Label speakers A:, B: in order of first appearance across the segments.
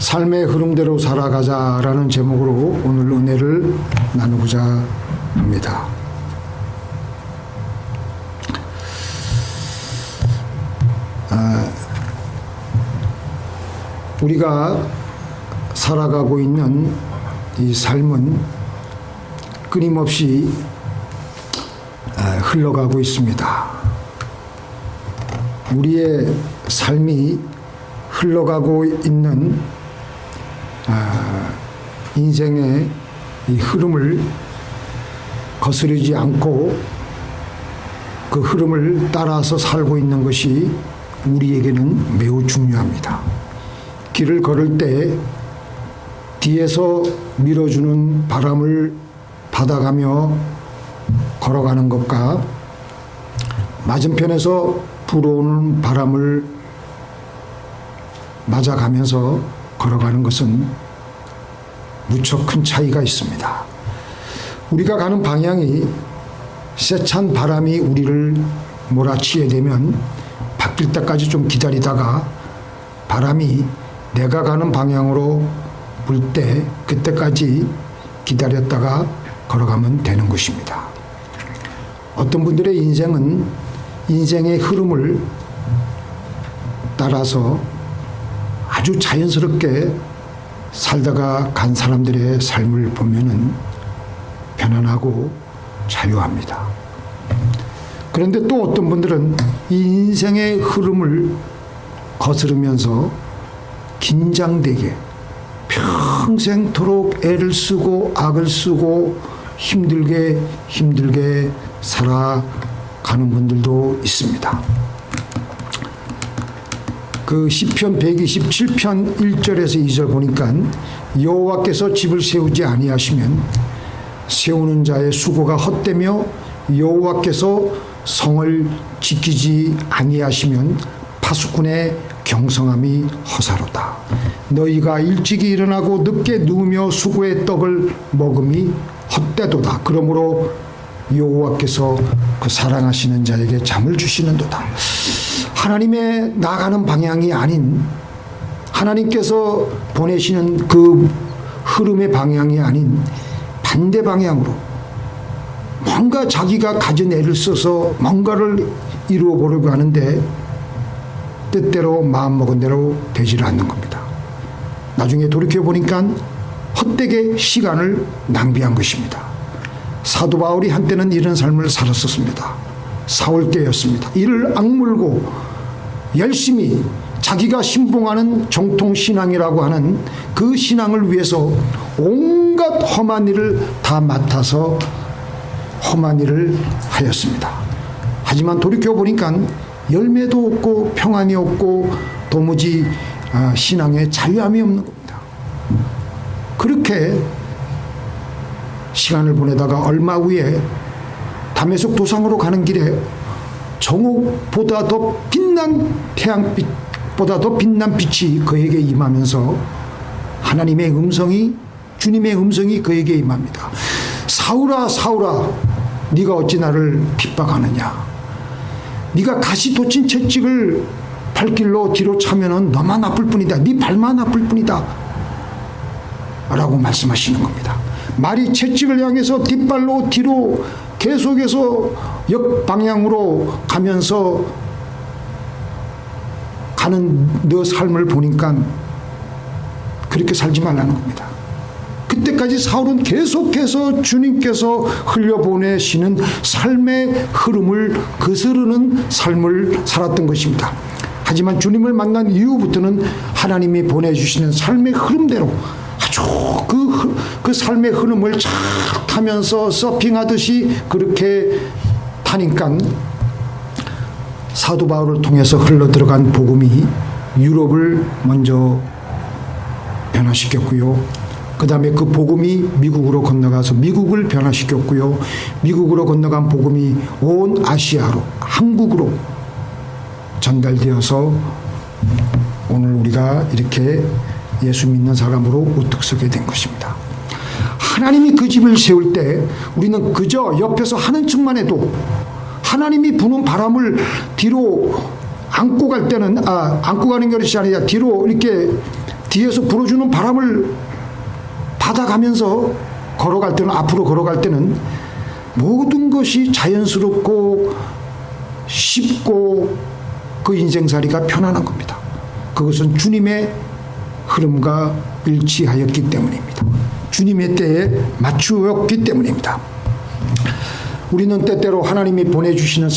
A: 삶의 흐름대로 살아가자라는 제목으로 오늘 은혜를 나누고자 합니다. 우리가 살아가고 있는 이 삶은 끊임없이 흘러가고 있습니다. 우리의 삶이 흘러가고 있는 인생의 이 흐름을 거스르지 않고 그 흐름을 따라서 살고 있는 것이 우리에게는 매우 중요합니다. 길을 걸을 때 뒤에서 밀어주는 바람을 받아가며 걸어가는 것과 맞은편에서 불어오는 바람을 맞아가면서 걸어가는 것은 무척 큰 차이가 있습니다. 우리가 가는 방향이 세찬 바람이 우리를 몰아치게 되면 바뀔 때까지 좀 기다리다가 바람이 내가 가는 방향으로 불 때 그때까지 기다렸다가 걸어가면 되는 것입니다. 어떤 분들의 인생은 인생의 흐름을 따라서 아주 자연스럽게 살다가 간 사람들의 삶을 보면은 편안하고 자유합니다. 그런데 또 어떤 분들은 이 인생의 흐름을 거스르면서 긴장되게 평생토록 애를 쓰고 악을 쓰고 힘들게 살아가는 분들도 있습니다. 그 시편 127편 1절에서 2절 보니까 여호와께서 집을 세우지 아니하시면 세우는 자의 수고가 헛되며 여호와께서 성을 지키지 아니하시면 파수꾼의 경성함이 허사로다. 너희가 일찍이 일어나고 늦게 누우며 수고의 떡을 먹음이 헛되도다. 그러므로 여호와께서 그 사랑하시는 자에게 잠을 주시는도다. 하나님의 나가는 방향이 아닌, 하나님께서 보내시는 그 흐름의 방향이 아닌 반대 방향으로 뭔가 자기가 가진 애를 써서 뭔가를 이루어 보려고 하는데 뜻대로 마음먹은 대로 되지를 않는 겁니다. 나중에 돌이켜보니까 헛되게 시간을 낭비한 것입니다. 사도 바울이 한때는 이런 삶을 살았었습니다. 사울계였습니다. 이를 악물고 열심히 자기가 신봉하는 정통신앙이라고 하는 그 신앙을 위해서 온갖 험한 일을 다 맡아서 험한 일을 하였습니다. 하지만 돌이켜보니까 열매도 없고 평안이 없고 도무지 신앙에 자유함이 없는 겁니다. 그렇게 시간을 보내다가 얼마 후에 다메섹 도상으로 가는 길에 정옥보다 더 빛난 태양빛보다 더 빛난 빛이 그에게 임하면서 하나님의 음성이, 주님의 음성이 그에게 임합니다. 사울아 사울아 네가 어찌 나를 핍박하느냐. 네가 가시 돋친 채찍을 발길로 뒤로 차면은 너만 아플 뿐이다. 네 발만 아플 뿐이다. 라고 말씀하시는 겁니다. 말이 채찍을 향해서 뒷발로 뒤로 계속해서 역방향으로 가면서 가는 너 삶을 보니까 그렇게 살지 말라는 겁니다. 그때까지 사울은 계속해서 주님께서 흘려보내시는 삶의 흐름을 거스르는 삶을 살았던 것입니다. 하지만 주님을 만난 이후부터는 하나님이 보내주시는 삶의 흐름대로 아주 그 삶의 흐름을 잘 타면서 서핑하듯이 그렇게 타니까 사도 바울을 통해서 흘러들어간 복음이 유럽을 먼저 변화시켰고요. 그 다음에 그 복음이 미국으로 건너가서 미국을 변화시켰고요. 미국으로 건너간 복음이 온 아시아로, 한국으로 전달되어서 오늘 우리가 이렇게 예수 믿는 사람으로 우뚝 서게 된 것입니다. 하나님이 그 집을 세울 때 우리는 그저 옆에서 하는 척만 해도 하나님이 부는 바람을 뒤로 안고 갈 때는 안고 가는 것이 아니라 뒤로 이렇게 뒤에서 불어주는 바람을 받아가면서 걸어갈 때는, 앞으로 걸어갈 때는 모든 것이 자연스럽고 쉽고 그 인생살이가 편안한 겁니다. 그것은 주님의 흐름과 일치하였기 때문입니다. 주님의 때에 맞추었기 때문입니다. 우리는 때때로 하나님이 보내주시는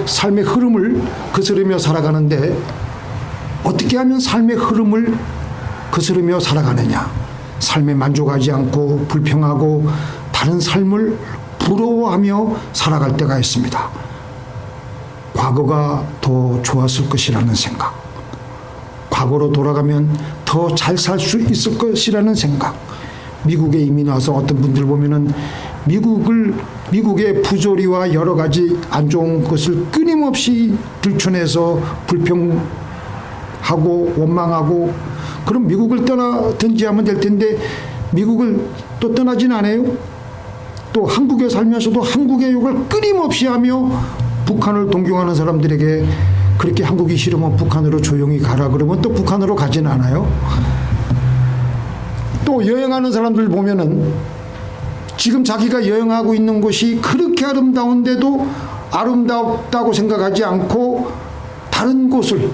A: 삶의 흐름을 거스르며 살아가는데, 어떻게 하면 삶의 흐름을 거스르며 살아가느냐? 삶에 만족하지 않고 불평하고 다른 삶을 부러워하며 살아갈 때가 있습니다. 과거가 더 좋았을 것이라는 생각, 과거로 돌아가면 더 잘 살 수 있을 것이라는 생각. 미국에 이민 와서 어떤 분들 보면은 미국의 부조리와 여러 가지 안 좋은 것을 끊임없이 들춰내서 불평하고 원망하고, 그럼 미국을 떠나든지 하면 될 텐데 미국을 또 떠나진 않아요. 또 한국에 살면서도 한국의 욕을 끊임없이 하며 북한을 동경하는 사람들에게 그렇게 한국이 싫으면 북한으로 조용히 가라 그러면 또 북한으로 가진 않아요. 또 여행하는 사람들 보면은 지금 자기가 여행하고 있는 곳이 그렇게 아름다운데도 아름답다고 생각하지 않고 다른 곳에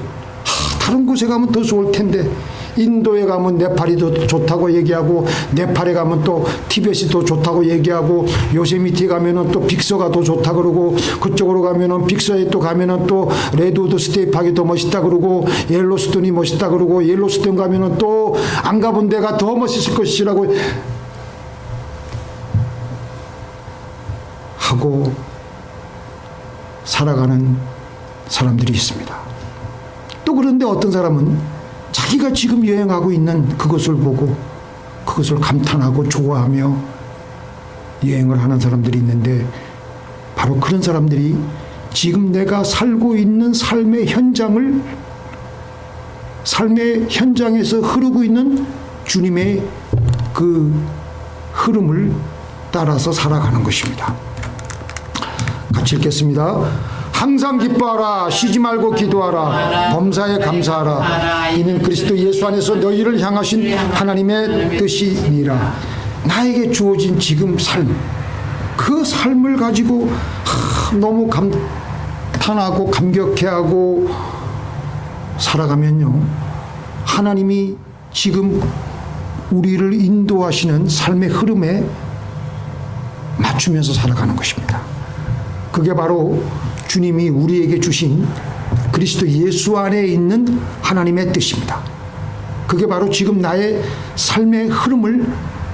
A: 가면 더 좋을 텐데, 인도에 가면 네팔이 더 좋다고 얘기하고, 네팔에 가면 또 티벳이 더 좋다고 얘기하고, 요세미티 가면은 또 빅서가 더 좋다 그러고, 그쪽으로 가면은 빅서에 또 가면은 또 레드우드 스테이프하기 더 멋있다 그러고, 옐로스톤이 멋있다 그러고, 옐로스톤 가면은 또 안 가본 데가 더 멋있을 것이라고 하고 살아가는 사람들이 있습니다. 또 그런데 어떤 사람은 자기가 지금 여행하고 있는 그것을 보고 그것을 감탄하고 좋아하며 여행을 하는 사람들이 있는데, 바로 그런 사람들이 지금 내가 살고 있는 삶의 현장에서 흐르고 있는 주님의 그 흐름을 따라서 살아가는 것입니다. 같이 읽겠습니다. 항상 기뻐하라. 쉬지 말고 기도하라. 범사에 감사하라. 이는 그리스도 예수 안에서 너희를 향하신 하나님의 뜻이니라. 나에게 주어진 지금 삶, 그 삶을 가지고 너무 감탄하고 감격해하고 살아가면요, 하나님이 지금 우리를 인도하시는 삶의 흐름에 맞추면서 살아가는 것입니다. 그게 바로 주님이 우리에게 주신 그리스도 예수 안에 있는 하나님의 뜻입니다. 그게 바로 지금 나의 삶의 흐름을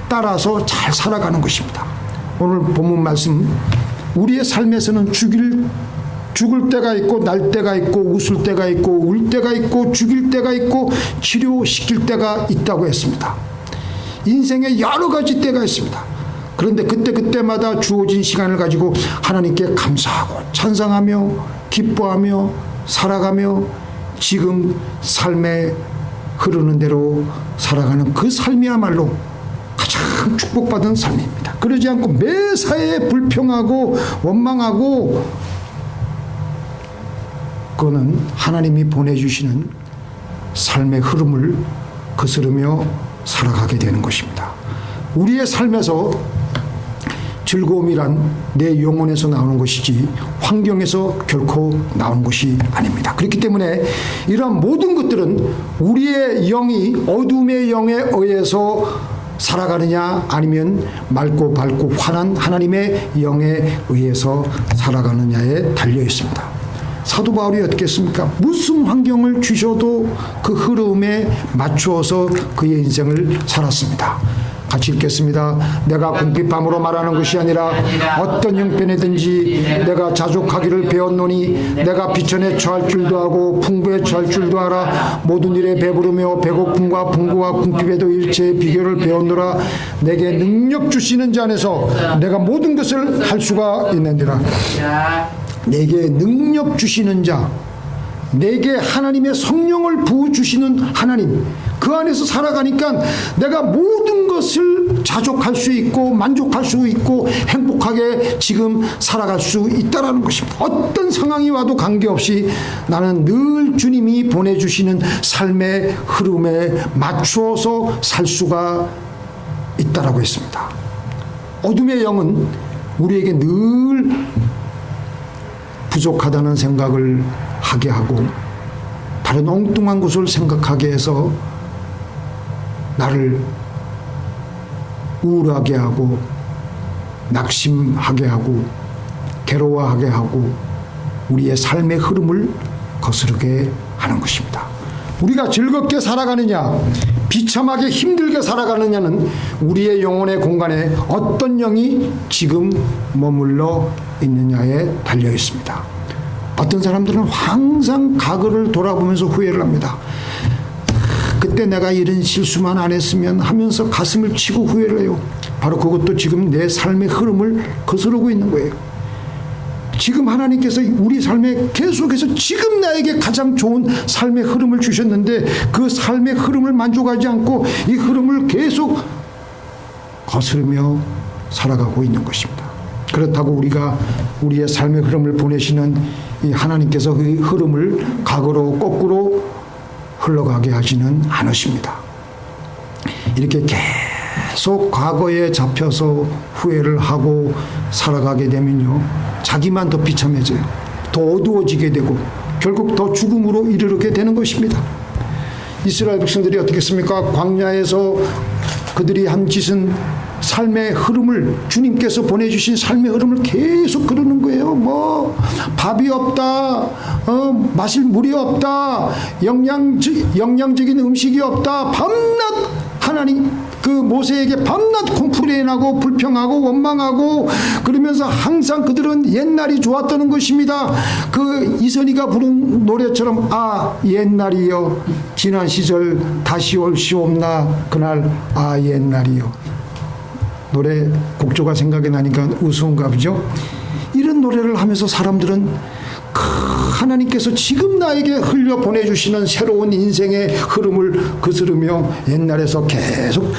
A: 따라서 잘 살아가는 것입니다. 오늘 본문 말씀, 우리의 삶에서는 죽을 때가 있고 날 때가 있고 웃을 때가 있고 울 때가 있고 죽일 때가 있고 치료시킬 때가 있다고 했습니다. 인생에 여러 가지 때가 있습니다. 그런데 그때마다 주어진 시간을 가지고 하나님께 감사하고 찬양하며 기뻐하며 살아가며 지금 삶에 흐르는 대로 살아가는 그 삶이야말로 가장 축복받은 삶입니다. 그러지 않고 매사에 불평하고 원망하고, 그거는 하나님이 보내주시는 삶의 흐름을 거스르며 살아가게 되는 것입니다. 우리의 삶에서 즐거움이란 내 영혼에서 나오는 것이지 환경에서 결코 나오는 것이 아닙니다. 그렇기 때문에 이러한 모든 것들은 우리의 영이 어둠의 영에 의해서 살아가느냐, 아니면 맑고 밝고 환한 하나님의 영에 의해서 살아가느냐에 달려 있습니다. 사도 바울이 어떻게 했습니까? 무슨 환경을 주셔도 그 흐름에 맞추어서 그의 인생을 살았습니다. 같이 읽겠습니다. 내가 궁핍함으로 말하는 것이 아니라 어떤 형편이든지 내가 자족하기를 배웠노니, 내가 비천에 처할 줄도 하고 풍부에 처할 줄도 알아. 모든 일에 배부르며 배고픔과 풍부와 궁핍에도 일체의 비결을 배웠노라. 내게 능력 주시는 자 안에서 내가 모든 것을 할 수가 있느니라. 내게 능력 주시는 자, 내게 하나님의 성령을 부어주시는 하나님, 그 그 안에서 살아가니까 내가 모든 것을 자족할 수 있고 만족할 수 있고 행복하게 지금 살아갈 수 있다라는 것입니다. 어떤 상황이 와도 관계없이 나는 늘 주님이 보내주시는 삶의 흐름에 맞추어서 살 수가 있다라고 했습니다. 어둠의 영은 우리에게 늘 부족하다는 생각을 하게 하고 다른 엉뚱한 것을 생각하게 해서 나를 우울하게 하고 낙심하게 하고 괴로워하게 하고 우리의 삶의 흐름을 거스르게 하는 것입니다. 우리가 즐겁게 살아가느냐 비참하게 힘들게 살아가느냐는 우리의 영혼의 공간에 어떤 영이 지금 머물러 있느냐에 달려 있습니다. 어떤 사람들은 항상 과거를 돌아보면서 후회를 합니다. 그때 내가 이런 실수만 안 했으면 하면서 가슴을 치고 후회를 해요. 바로 그것도 지금 내 삶의 흐름을 거스르고 있는 거예요. 지금 하나님께서 우리 삶에 계속해서 지금 나에게 가장 좋은 삶의 흐름을 주셨는데 그 삶의 흐름을 만족하지 않고 이 흐름을 계속 거스르며 살아가고 있는 것입니다. 그렇다고 우리가 우리의 삶의 흐름을 보내시는 이 하나님께서 그 흐름을 과거로 거꾸로 흘러가게 하지는 않으십니다. 이렇게 계속 과거에 잡혀서 후회를 하고 살아가게 되면요, 자기만 더 비참해져요. 더 어두워지게 되고 결국 더 죽음으로 이르게 되는 것입니다. 이스라엘 백성들이 어떻게 했습니까? 광야에서 그들이 한 짓은 삶의 흐름을, 주님께서 보내주신 삶의 흐름을 계속 그러는 거예요. 뭐 밥이 없다, 마실 물이 없다, 영양적인 음식이 없다. 밤낮 하나님 그 모세에게 밤낮 콤플레인하고 불평하고 원망하고 그러면서 항상 그들은 옛날이 좋았다는 것입니다. 그 이선희가 부른 노래처럼 아 옛날이여 지난 시절 다시 올시옵나 그날 아 옛날이여. 노래 곡조가 생각이 나니까 우스운가 보죠. 이런 노래를 하면서 사람들은 하나님께서 지금 나에게 흘려 보내주시는 새로운 인생의 흐름을 거스르며 옛날에서 계속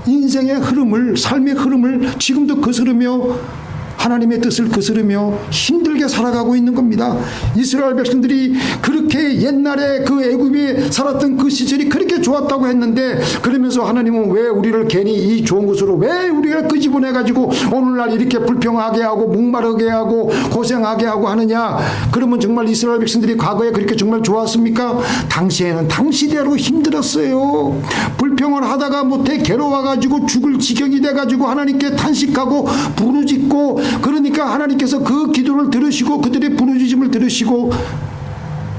A: 인생의 흐름을, 삶의 흐름을 지금도 거스르며 하나님의 뜻을 거스르며 힘들게 살아가고 있는 겁니다. 이스라엘 백성들이 그렇게 옛날에 그 애굽에 살았던 그 시절이 그렇게 좋았다고 했는데 그러면서 하나님은 왜 우리를 괜히 이 좋은 곳으로 왜 우리를 끄집어내가지고 오늘날 이렇게 불평하게 하고 목마르게 하고 고생하게 하고 하느냐. 그러면 정말 이스라엘 백성들이 과거에 그렇게 정말 좋았습니까? 당시에는 당시대로 힘들었어요. 불평을 하다가 못해 괴로워가지고 죽을 지경이 돼가지고 하나님께 탄식하고 부르짖고 그러니까 하나님께서 그 기도를 들으시고 그들의 부르짖음을 들으시고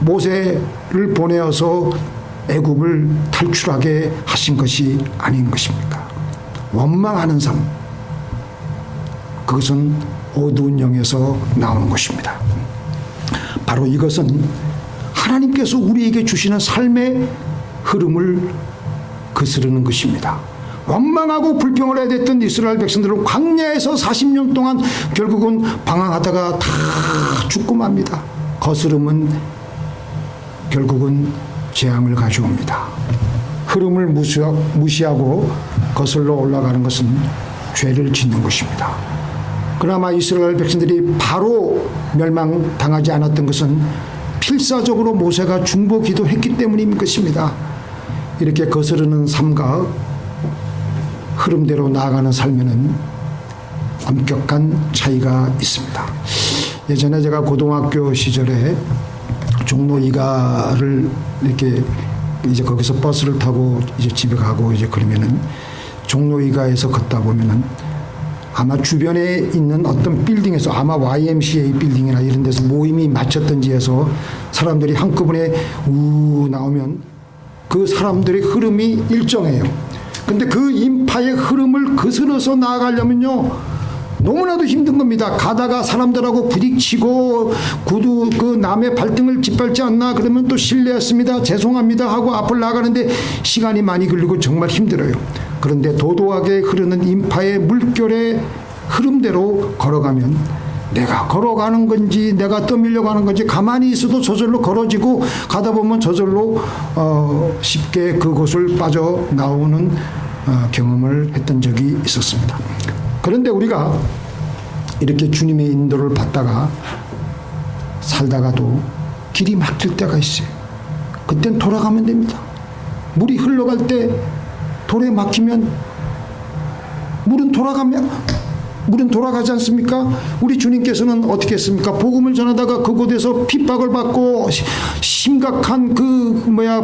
A: 모세를 보내어서 애굽을 탈출하게 하신 것이 아닌 것입니까? 원망하는 삶, 그것은 어두운 영에서 나오는 것입니다. 바로 이것은 하나님께서 우리에게 주시는 삶의 흐름을 거스르는 것입니다. 원망하고 불평을 해야 됐던 이스라엘 백성들은 광야에서 40년 동안 결국은 방황하다가 다 죽고 맙니다. 거스름은 결국은 재앙을 가져옵니다. 흐름을 무시하고 거슬러 올라가는 것은 죄를 짓는 것입니다. 그나마 이스라엘 백성들이 바로 멸망당하지 않았던 것은 필사적으로 모세가 중보 기도했기 때문인 것입니다. 이렇게 거스르는 삶과 흐름대로 나아가는 삶에는 엄격한 차이가 있습니다. 예전에 제가 고등학교 시절에 종로 이가를 이렇게 이제 거기서 버스를 타고 이제 집에 가고 이제 그러면은 종로 이가에서 걷다 보면은 아마 주변에 있는 어떤 빌딩에서 아마 YMCA 빌딩이나 이런 데서 모임이 마쳤던지에서 사람들이 한꺼번에 우 나오면 그 사람들의 흐름이 일정해요. 근데 그 인파의 흐름을 거스러서 나아가려면요 너무나도 힘든 겁니다. 가다가 사람들하고 부딪히고 구두 그 남의 발등을 짓밟지 않나 그러면 또 실례했습니다 죄송합니다 하고 앞을 나가는데 시간이 많이 걸리고 정말 힘들어요. 그런데 도도하게 흐르는 인파의 물결의 흐름대로 걸어가면 내가 걸어가는 건지 내가 떠밀려 가는 건지 가만히 있어도 저절로 걸어지고 가다 보면 저절로 쉽게 그곳을 빠져나오는 경험을 했던 적이 있었습니다. 그런데 우리가 이렇게 주님의 인도를 받다가 살다가도 길이 막힐 때가 있어요. 그땐 돌아가면 됩니다. 물이 흘러갈 때 돌에 막히면 물은 돌아가지 않습니까? 우리 주님께서는 어떻게 했습니까? 복음을 전하다가 그곳에서 핍박을 받고 심각한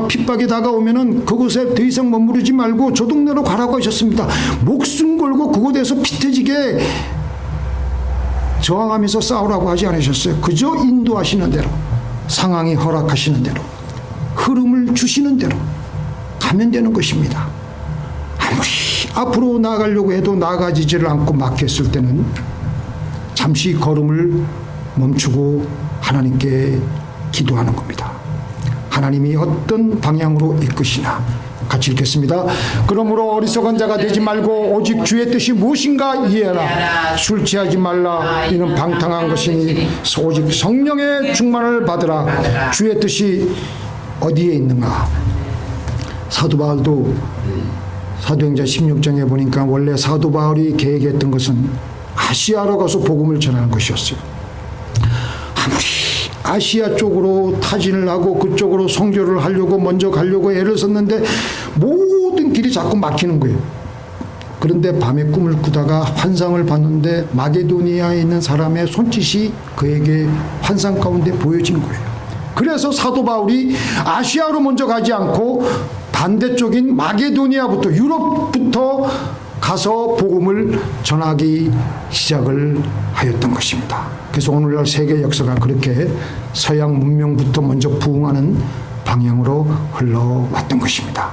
A: 핍박이 다가오면은 그곳에 더 이상 머무르지 말고 저 동네로 가라고 하셨습니다. 목숨 걸고 그곳에서 피 터지게 저항하면서 싸우라고 하지 않으셨어요. 그저 인도하시는 대로, 상황이 허락하시는 대로, 흐름을 주시는 대로 가면 되는 것입니다. 아무리 앞으로 나아가려고 해도 나아가지를 않고 막혔을 때는 잠시 걸음을 멈추고 하나님께 기도하는 겁니다. 하나님이 어떤 방향으로 이끄시나. 같이 읽겠습니다. 그러므로 어리석은 자가 되지 말고 오직 주의 뜻이 무엇인가 이해하라. 술 취하지 말라. 이는 방탕한 것이니 오직 성령의 충만을 받으라. 주의 뜻이 어디에 있는가. 사도 바울도 사도행전 16장에 보니까 원래 사도 바울이 계획했던 것은 아시아로 가서 복음을 전하는 것이었어요. 아무리 아시아 쪽으로 타진을 하고 그쪽으로 선교를 하려고 먼저 가려고 애를 썼는데 모든 길이 자꾸 막히는 거예요. 그런데 밤에 꿈을 꾸다가 환상을 봤는데 마게도니아에 있는 사람의 손짓이 그에게 환상 가운데 보여진 거예요. 그래서 사도 바울이 아시아로 먼저 가지 않고 반대쪽인 마게도니아부터 유럽부터 가서 복음을 전하기 시작을 하였던 것입니다. 그래서 오늘날 세계 역사가 그렇게 서양 문명부터 먼저 부흥하는 방향으로 흘러왔던 것입니다.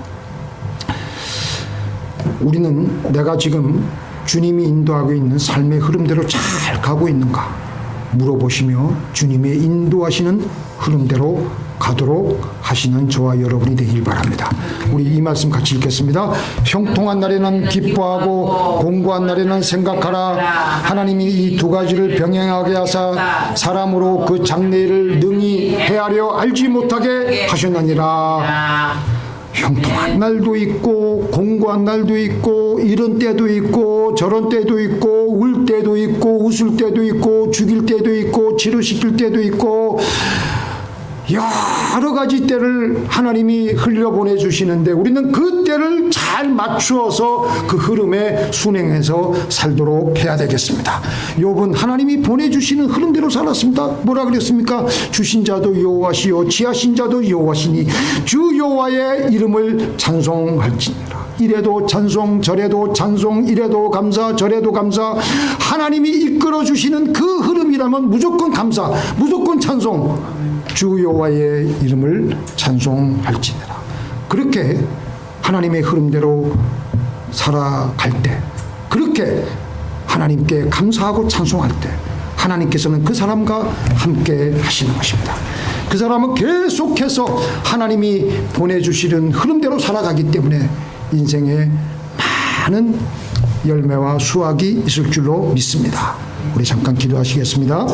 A: 우리는 내가 지금 주님이 인도하고 있는 삶의 흐름대로 잘 가고 있는가 물어보시며 주님의 인도하시는 흐름대로 가도록 하시는 저와 여러분이 되길 바랍니다. 우리 이 말씀 같이 읽겠습니다. 형통한 날에는 기뻐하고 공고한 날에는 생각하라. 하나님이 이 두 가지를 병행하게 하사 사람으로 그 장래일을 능히 헤아려 알지 못하게 하셨느니라. 형통한 날도 있고 공고한 날도 있고 이런 때도 있고 저런 때도 있고 울 때도 있고 웃을 때도 있고 죽일 때도 있고 치료시킬 때도 있고 여러 가지 때를 하나님이 흘려보내 주시는데 우리는 그 때를 잘 맞추어서 그 흐름에 순행해서 살도록 해야 되겠습니다. 욥은 하나님이 보내주시는 흐름대로 살았습니다. 뭐라 그랬습니까? 주신 자도 여호와시요 지하신 자도 여호와시니 주 여호와의 이름을 찬송할지니라. 이래도 찬송 저래도 찬송 이래도 감사 저래도 감사. 하나님이 이끌어 주시는 그 흐름이라면 무조건 감사 무조건 찬송. 주 여호와의 이름을 찬송할지니라. 그렇게 하나님의 흐름대로 살아갈 때, 그렇게 하나님께 감사하고 찬송할 때 하나님께서는 그 사람과 함께 하시는 것입니다. 그 사람은 계속해서 하나님이 보내주시는 흐름대로 살아가기 때문에 인생에 많은 열매와 수확이 있을 줄로 믿습니다. 우리 잠깐 기도하시겠습니다.